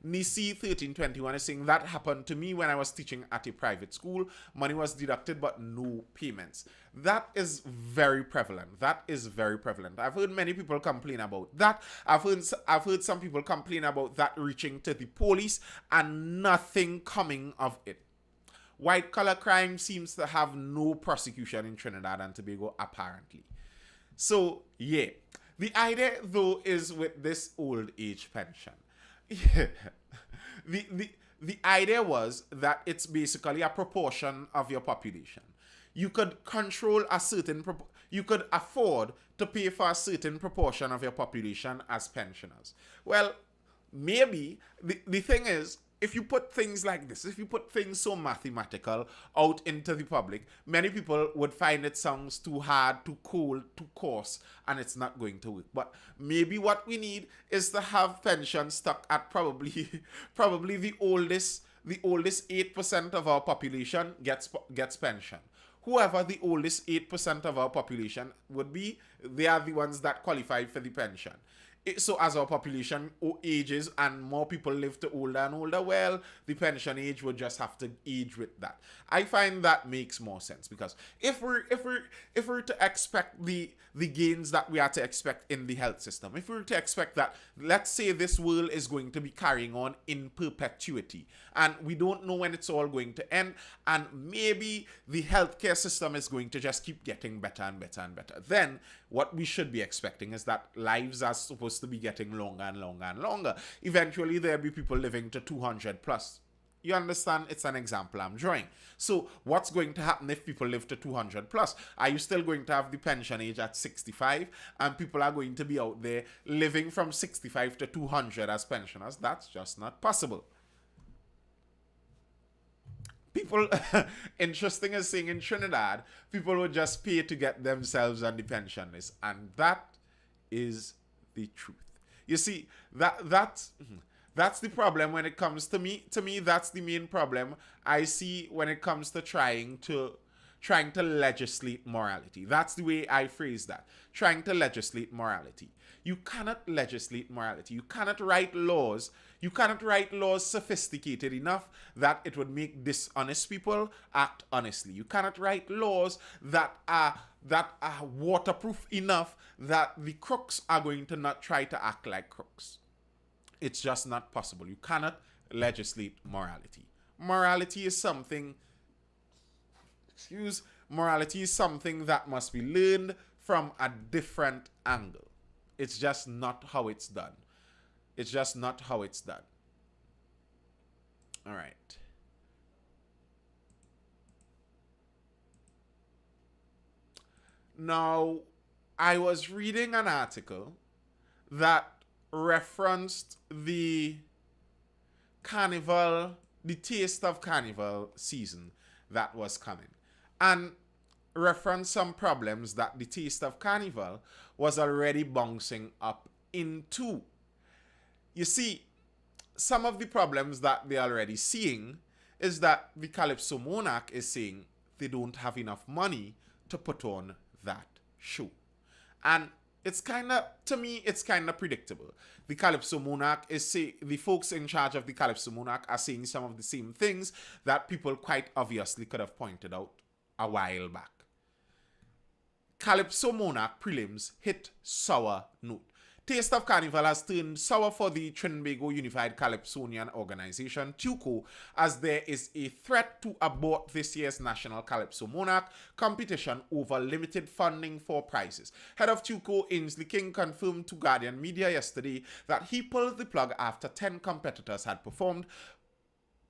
Nisi 1321 is saying that happened to me when I was teaching at a private school. Money was deducted, but no payments. That is very prevalent. That is very prevalent. I've heard many people complain about that. I've heard some people complain about that reaching to the police and nothing coming of it. White collar crime seems to have no prosecution in Trinidad and Tobago, apparently. So, yeah. The idea, though, is with this old age pension. The idea was that it's basically a proportion of your population. You could control a certain, you could afford to pay for a certain proportion of your population as pensioners. Well, maybe the thing is, if you put things like this, if you put things so mathematical out into the public, many people would find it sounds too hard, too cold, too coarse, and it's not going to work. But maybe what we need is to have pension stuck at probably the oldest 8% of our population gets pension. Whoever the oldest 8% of our population would be, they are the ones that qualify for the pension. So as our population ages and more people live to older and older, well, the pension age would just have to age with that. I find that makes more sense, because if we're to expect the gains that we are to expect in the health system, if we're to expect that, let's say this world is going to be carrying on in perpetuity, and we don't know when it's all going to end, and maybe the healthcare system is going to just keep getting better and better and better, then what we should be expecting is that lives are supposed to be getting longer and longer and longer. Eventually, there'll be people living to 200 plus. You understand? It's an example I'm drawing. So what's going to happen if people live to 200 plus? Are you still going to have the pension age at 65? And people are going to be out there living from 65 to 200 as pensioners? That's just not possible. People, interesting as saying in Trinidad, people would just pay to get themselves on the pension list. And that is the truth. You see, that's the problem when it comes to me. To me, that's the main problem I see when it comes to trying to legislate morality. That's the way I phrase that. Trying to legislate morality. You cannot legislate morality. You cannot write laws. You cannot write laws sophisticated enough that it would make dishonest people act honestly. You cannot write laws that are waterproof enough that the crooks are going to not try to act like crooks. It's just not possible. You cannot legislate morality. Morality is something that must be learned from a different angle. It's just not how it's done. It's just not how it's done. All right. Now, I was reading an article that referenced the carnival, the taste of carnival season that was coming, and referenced some problems that the taste of carnival was already bouncing up into. You see, some of the problems that they're already seeing is that the Calypso Monarch is saying they don't have enough money to put on that show. And it's kind of, to me, it's kind of predictable. The Calypso Monarch the folks in charge of the Calypso Monarch are saying some of the same things that people quite obviously could have pointed out a while back. Calypso Monarch prelims hit sour note. Taste of Carnival has turned sour for the Trinbago Unified Calypsonian Organization, TUCO, as there is a threat to abort this year's National Calypso Monarch competition over limited funding for prizes. Head of TUCO, Ainsley King, confirmed to Guardian Media yesterday that he pulled the plug after 10 competitors had performed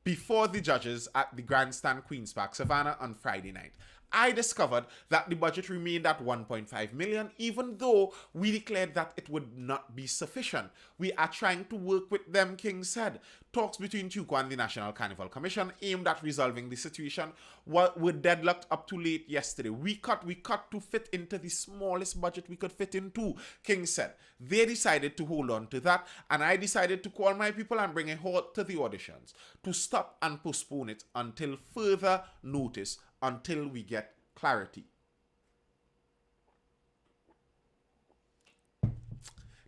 before the judges at the Grandstand Queen's Park Savannah on Friday night. I discovered that the budget remained at 1.5 million, even though we declared that it would not be sufficient. We are trying to work with them, King said. Talks between TUCO and the National Carnival Commission aimed at resolving the situation were deadlocked up to late yesterday. We cut to fit into the smallest budget we could fit into, King said. They decided to hold on to that, and I decided to call my people and bring a halt to the auditions, to stop and postpone it until further notice, until we get clarity.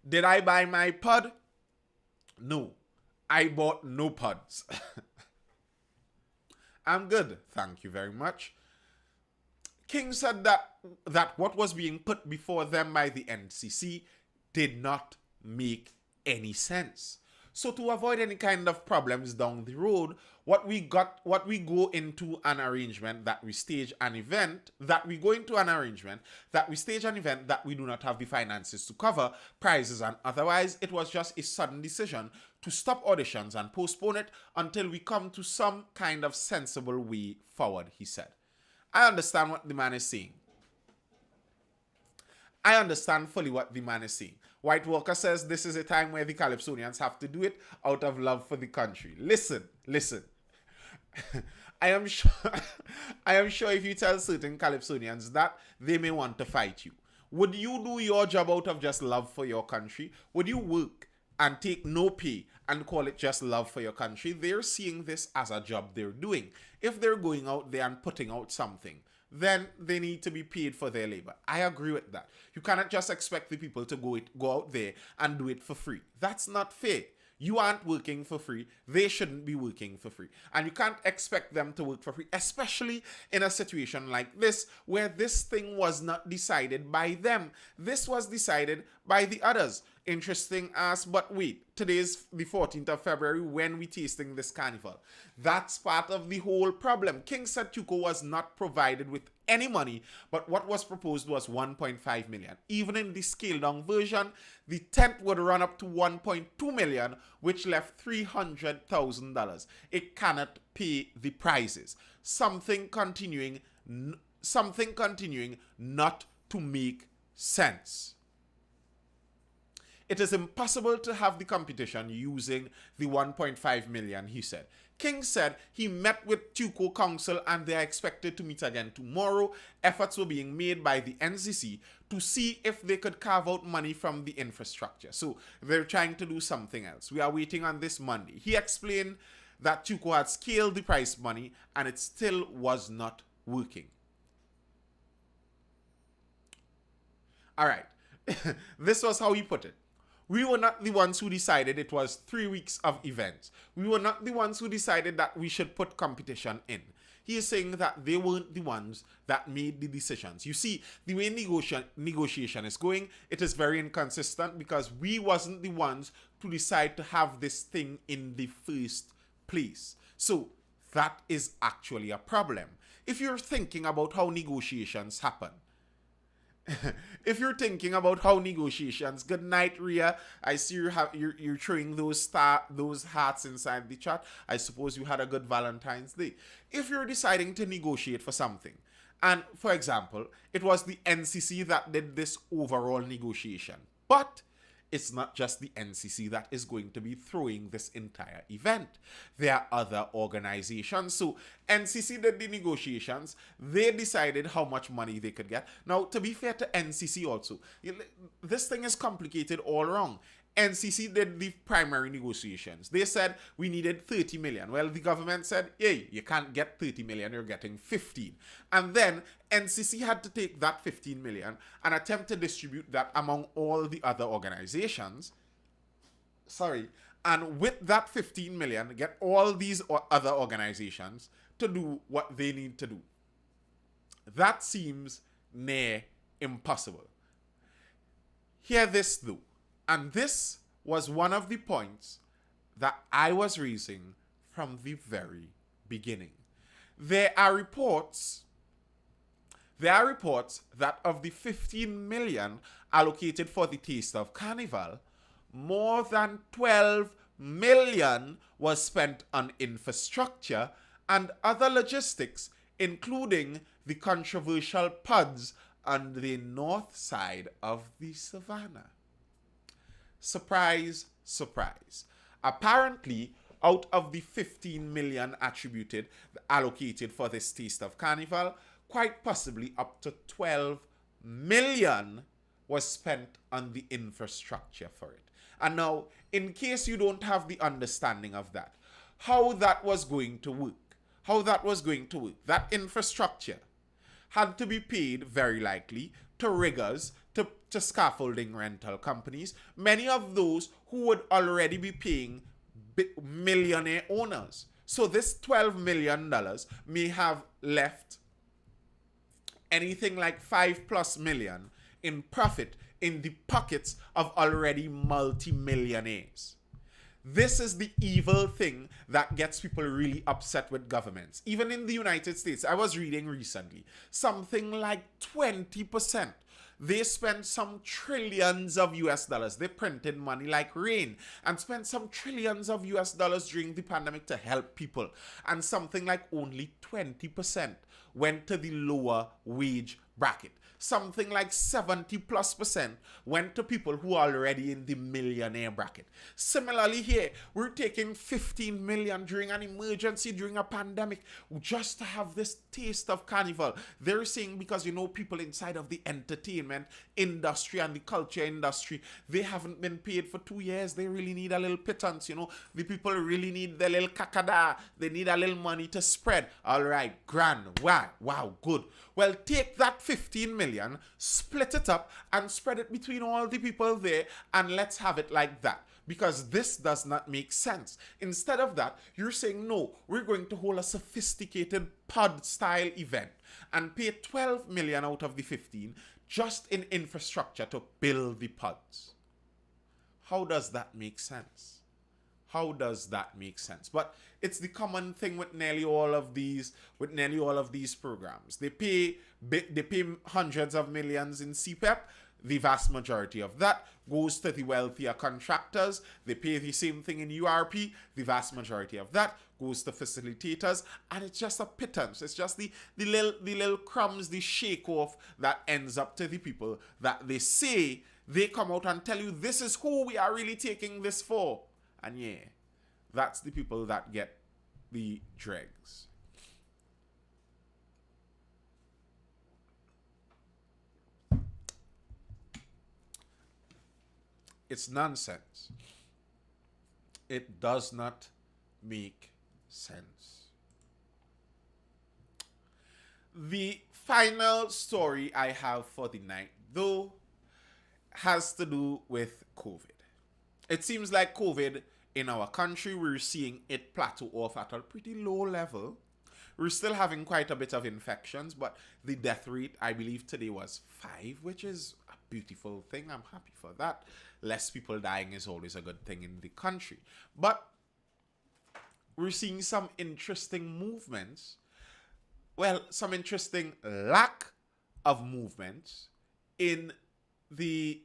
Did I buy my pod? No, I bought no pods. I'm good, thank you very much. King said that what was being put before them by the NCC did not make any sense. So to avoid any kind of problems down the road, what we go into an arrangement that we stage an event, that we go into an arrangement that we stage an event that we do not have the finances to cover, prizes and otherwise. It was just a sudden decision to stop auditions and postpone it until we come to some kind of sensible way forward, he said. I understand what the man is saying. I understand fully what the man is saying. White Walker says this is a time where the Calypsonians have to do it out of love for the country. Listen. I am sure if you tell certain Calypsonians that, they may want to fight you. Would you do your job out of just love for your country? Would you work and take no pay and call it just love for your country? They're seeing this as a job they're doing. If they're going out there and putting out something, then they need to be paid for their labor. I agree with that. You cannot just expect the people to go out there and do it for free. That's not fair. You aren't working for free. They shouldn't be working for free. And you can't expect them to work for free, especially in a situation like this, where this thing was not decided by them. This was decided by the others. Interesting as, but wait, today's the 14th of February when we tasting this carnival. That's part of the whole problem. King said Tuco was not provided with any money, but what was proposed was 1.5 million. Even in the scaled down version, the tent would run up to 1.2 million, which left $300,000. It cannot pay the prices. Something continuing not to make sense. It is impossible to have the competition using the 1.5 million, he said. King said he met with Tuco Council and they are expected to meet again tomorrow. Efforts were being made by the NCC to see if they could carve out money from the infrastructure. So they're trying to do something else. We are waiting on this Monday. He explained that Tuco had scaled the prize money and it still was not working. All right. This was how he put it. We were not the ones who decided it was 3 weeks of events. We were not the ones who decided that we should put competition in. He is saying that they weren't the ones that made the decisions. You see, the way negotiation is going, it is very inconsistent because we wasn't the ones to decide to have this thing in the first place. So that is actually a problem. If you're thinking about how negotiations happen, if you're thinking about how negotiations, good night, Ria. I see you're throwing those hearts inside the chat. I suppose you had a good Valentine's Day. If you're deciding to negotiate for something, and for example, it was the NCC that did this overall negotiation, but it's not just the NCC that is going to be throwing this entire event. There are other organizations. So NCC did the negotiations. They decided how much money they could get. Now, to be fair to NCC also, this thing is complicated all wrong. NCC did the primary negotiations. They said we needed 30 million. Well, the government said, hey, you can't get 30 million, you're getting 15. And then NCC had to take that 15 million and attempt to distribute that among all the other organizations. And with that 15 million, get all these other organizations to do what they need to do. That seems near impossible. Hear this though. And this was one of the points that I was raising from the very beginning. There are reports that of the 15 million allocated for the Taste of Carnival, more than 12 million was spent on infrastructure and other logistics, including the controversial pods on the north side of the savannah. Surprise, surprise. Apparently, out of the 15 million allocated for this Taste of Carnival, quite possibly up to 12 million was spent on the infrastructure for it. And now, in case you don't have the understanding of that, how that was going to work, that infrastructure had to be paid, very likely, to riggers, to scaffolding rental companies, many of those who would already be paying millionaire owners. So this $12 million may have left anything like 5+ million in profit in the pockets of already multi-millionaires. This is the evil thing that gets people really upset with governments. Even in the United States, I was reading recently, something like 20%. They spent some trillions of US dollars. They printed money like rain and spent some trillions of US dollars during the pandemic to help people. And something like only 20% went to the lower wage bracket. Something like 70+% went to people who are already in the millionaire bracket. Similarly here, we're taking 15 million during an emergency, during a pandemic, just to have this taste of carnival. They're saying because, people inside of the entertainment industry and the culture industry, they haven't been paid for 2 years. They really need a little pittance, The people really need the little kakada. They need a little money to spread. All right, grand. Wow, good. Well, take that 15 million, split it up, and spread it between all the people there, and let's have it like that. Because this does not make sense. Instead of that, you're saying, no, we're going to hold a sophisticated pod-style event and pay 12 million out of the 15 just in infrastructure to build the pods. How does that make sense? How does that make sense? But it's the common thing with nearly all of these programs. They pay hundreds of millions in CPEP. The vast majority of that goes to the wealthier contractors. They pay the same thing in URP. The vast majority of that goes to facilitators, and it's just a pittance. It's just the little crumbs, the shake off that ends up to the people that they say they come out and tell you this is who we are really taking this for. And yeah, that's the people that get the dregs. It's nonsense. It does not make sense. The final story I have for the night, though, has to do with COVID. It seems like COVID in our country, we're seeing it plateau off at a pretty low level. We're still having quite a bit of infections, but the death rate, I believe today was 5, which is a beautiful thing. I'm happy for that. Less people dying is always a good thing in the country. But we're seeing some interesting movements. Well, some interesting lack of movements in the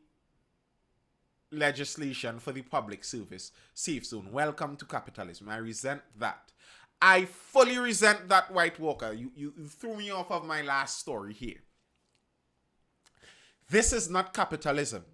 legislation for the public service safe zone. Welcome to capitalism. I resent that. I fully resent that, White Walker. You threw me off of my last story here. This is not capitalism.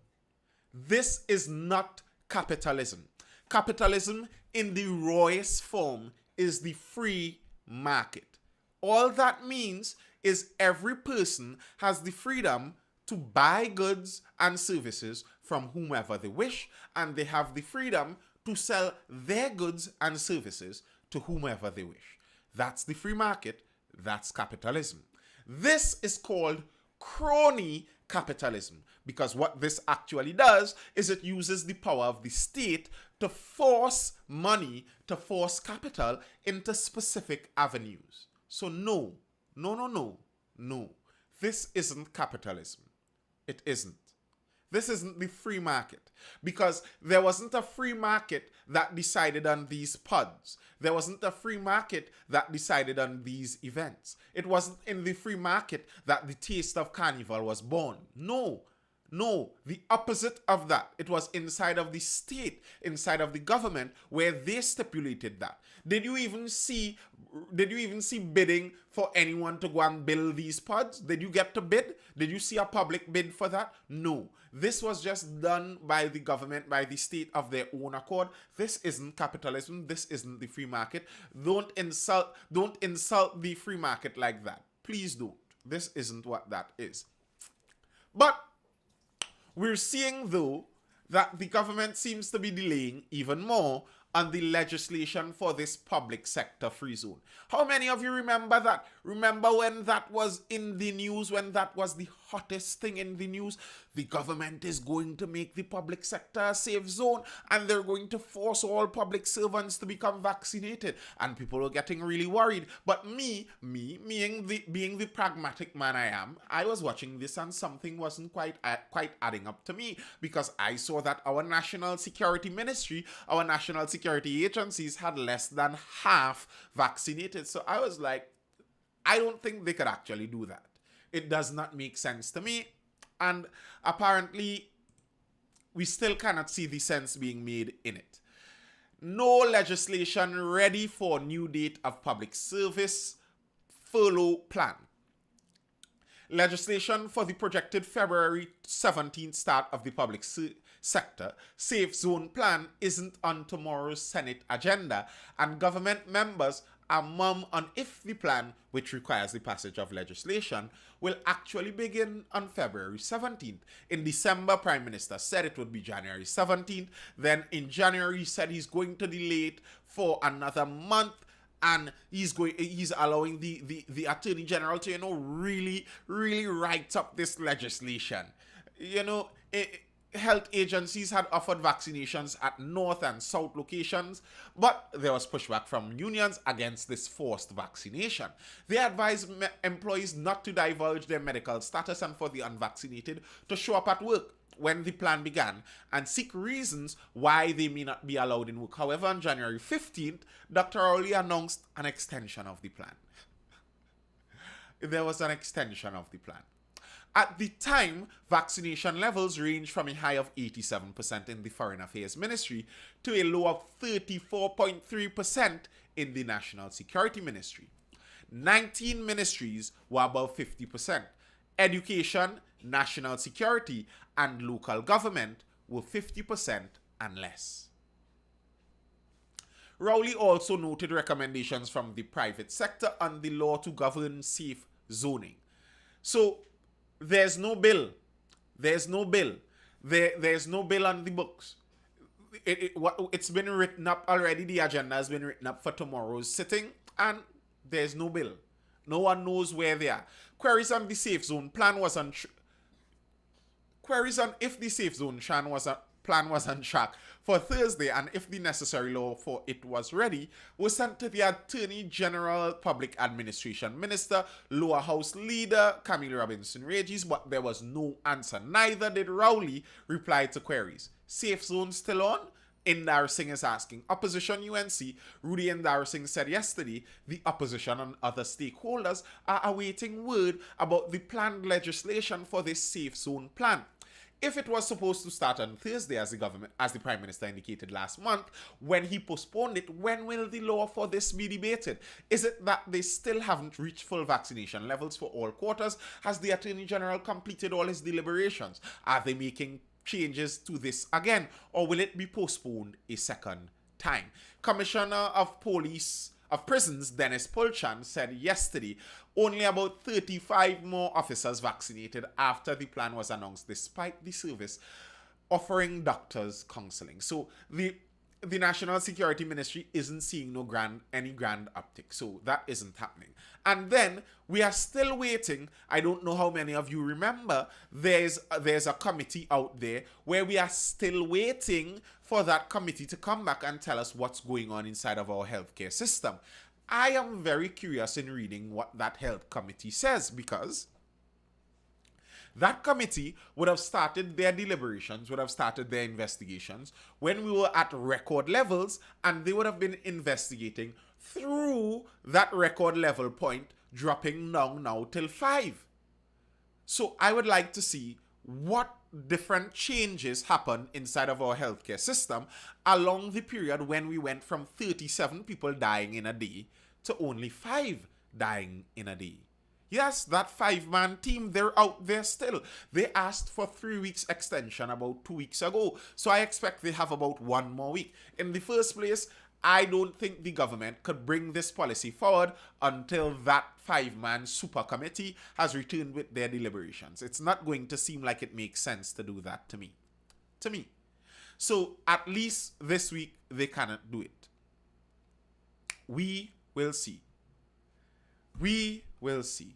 This is not capitalism. Capitalism in the rawest form is the free market. All that means is every person has the freedom to buy goods and services from whomever they wish, and they have the freedom to sell their goods and services to whomever they wish. That's the free market. That's capitalism. This is called crony capitalism, because what this actually does is it uses the power of the state to force money, to force capital into specific avenues. So no. This isn't capitalism. It isn't. This isn't the free market, because there wasn't a free market that decided on these pods. There wasn't a free market that decided on these events. It wasn't in the free market that the taste of carnival was born. No, the opposite of that. It was inside of the state, inside of the government, where they stipulated that. Did you even see bidding for anyone to go and build these pods? Did you get to bid? Did you see a public bid for that? No. This was just done by the government, by the state of their own accord. This isn't capitalism. This isn't the free market. Don't insult the free market like that. Please don't. This isn't what that is. But we're seeing, though, that the government seems to be delaying even more on the legislation for this public sector free zone. How many of you remember that? Remember when that was in the news, when that was the hottest thing in the news? The government is going to make the public sector a safe zone and they're going to force all public servants to become vaccinated. And people were getting really worried. But being the pragmatic man I am, I was watching this and something wasn't quite adding up to me, because I saw that our national security ministry, our national security agencies had less than half vaccinated. So I was like, I don't think they could actually do that. It does not make sense to me. And apparently, we still cannot see the sense being made in it. No legislation ready for new date of public service furlough plan. Legislation for the projected February 17th start of the public sector safe zone plan isn't on tomorrow's Senate agenda, and government members are mum on if the plan, which requires the passage of legislation, will actually begin on February 17th. In December, Prime Minister said it would be January 17th. Then in January, he said he's going to delay it for another month. And he's allowing the Attorney General to, really write up this legislation. Health agencies had offered vaccinations at north and south locations, but there was pushback from unions against this forced vaccination. They advised employees not to divulge their medical status and for the unvaccinated to show up at work when the plan began and seek reasons why they may not be allowed in work. However, on January 15th, Dr. Rowley announced an extension of the plan. There was an extension of the plan. At the time, vaccination levels ranged from a high of 87% in the Foreign Affairs Ministry to a low of 34.3% in the National Security Ministry. 19 ministries were above 50%. Education, national security, and local government were 50% and less. Rowley also noted recommendations from the private sector on the law to govern safe zoning. So, there's no bill. There's no bill. There's no bill on the books. It's been written up already. The agenda has been written up for tomorrow's sitting, and there's no bill. No one knows where they are. Queries on the safe zone plan was on. Queries on if the safe zone plan was on track for Thursday and if the necessary law for it was ready was sent to the Attorney General, Public Administration Minister, Lower House Leader Camille Robinson Regis, but there was no answer. Neither did Rowley reply to queries. Safe zone still on? Indar Singh is asking. Opposition UNC, Rudy Indar Singh said yesterday the opposition and other stakeholders are awaiting word about the planned legislation for this safe zone plan. If it was supposed to start on Thursday, as the Prime Minister indicated last month, when he postponed it, when will the law for this be debated? Is it that they still haven't reached full vaccination levels for all quarters? Has the Attorney General completed all his deliberations? Are they making changes to this again, or will it be postponed a second time? Commissioner of Prisons Dennis Pulchan said yesterday only about 35 more officers vaccinated after the plan was announced, despite the service offering doctors counseling. So the National Security Ministry isn't seeing any grand uptick. So that isn't happening. And then we are still waiting. I don't know how many of you remember, there's a committee out there where we are still waiting for that committee to come back and tell us what's going on inside of our healthcare system. I am very curious in reading what that health committee says, because that committee would have started their deliberations, would have started their investigations when we were at record levels, and they would have been investigating through that record level point, dropping down now till 5. So I would like to see what different changes happen inside of our healthcare system along the period when we went from 37 people dying in a day to only 5 dying in a day. Yes, that 5-man team, they're out there still. They asked for 3 weeks extension about 2 weeks ago. So I expect they have about 1 more week. In the first place, I don't think the government could bring this policy forward until that 5-man super committee has returned with their deliberations. It's not going to seem like it makes sense to do that to me. So at least this week they cannot do it. We will see. We will see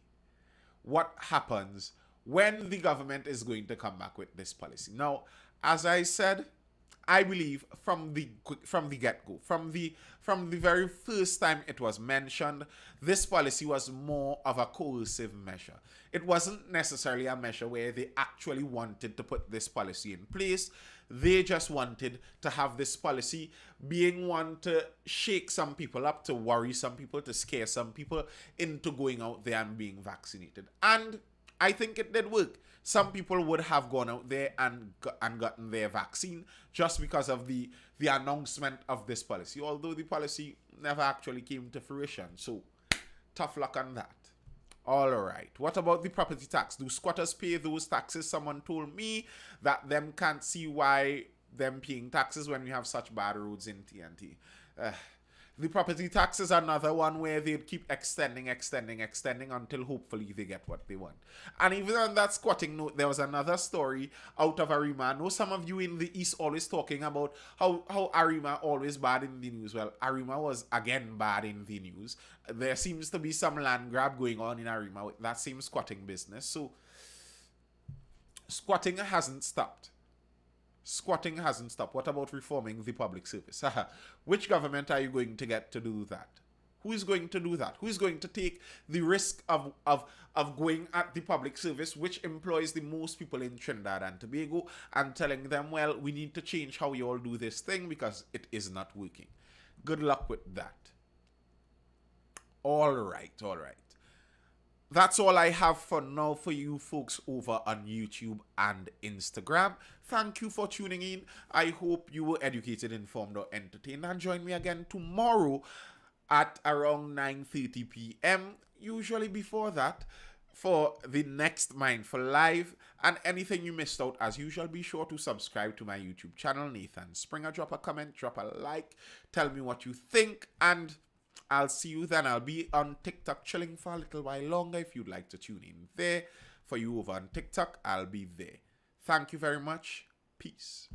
what happens when the government is going to come back with this policy. Now, as I said, I believe from the get-go, from the very first time it was mentioned, this policy was more of a coercive measure. It wasn't necessarily a measure where they actually wanted to put this policy in place. They just wanted to have this policy being one to shake some people up, to worry some people, to scare some people into going out there and being vaccinated. And I think it did work. Some people would have gone out there and gotten their vaccine just because of the announcement of this policy, although the policy never actually came to fruition. So, tough luck on that. All right. What about the property tax? Do squatters pay those taxes? Someone told me that them can't see why them paying taxes when we have such bad roads in TNT. The property tax is another one where they'd keep extending until hopefully they get what they want. And even on that squatting note, there was another story out of Arima. I know some of you in the East always talking about how Arima always bad in the news. Well, Arima was again bad in the news. There seems to be some land grab going on in Arima with that same squatting business. So, squatting hasn't stopped. Squatting hasn't stopped. What about reforming the public service? Which government are you going to get to do that? Who is going to do that? Who is going to take the risk of going at the public service, which employs the most people in Trinidad and Tobago, and telling them, well, we need to change how you all do this thing because it is not working? Good luck with that. All right. That's all I have for now for you folks over on YouTube and Instagram. Thank you for tuning in. I hope you were educated, informed, or entertained. And join me again tomorrow at around 9:30 p.m. Usually before that, for the next Mindful Live. And anything you missed out, as usual, be sure to subscribe to my YouTube channel, Nathan Springer. Drop a comment, drop a like, tell me what you think, and I'll see you then. I'll be on TikTok chilling for a little while longer. If you'd like to tune in there, for you over on TikTok, I'll be there. Thank you very much. Peace.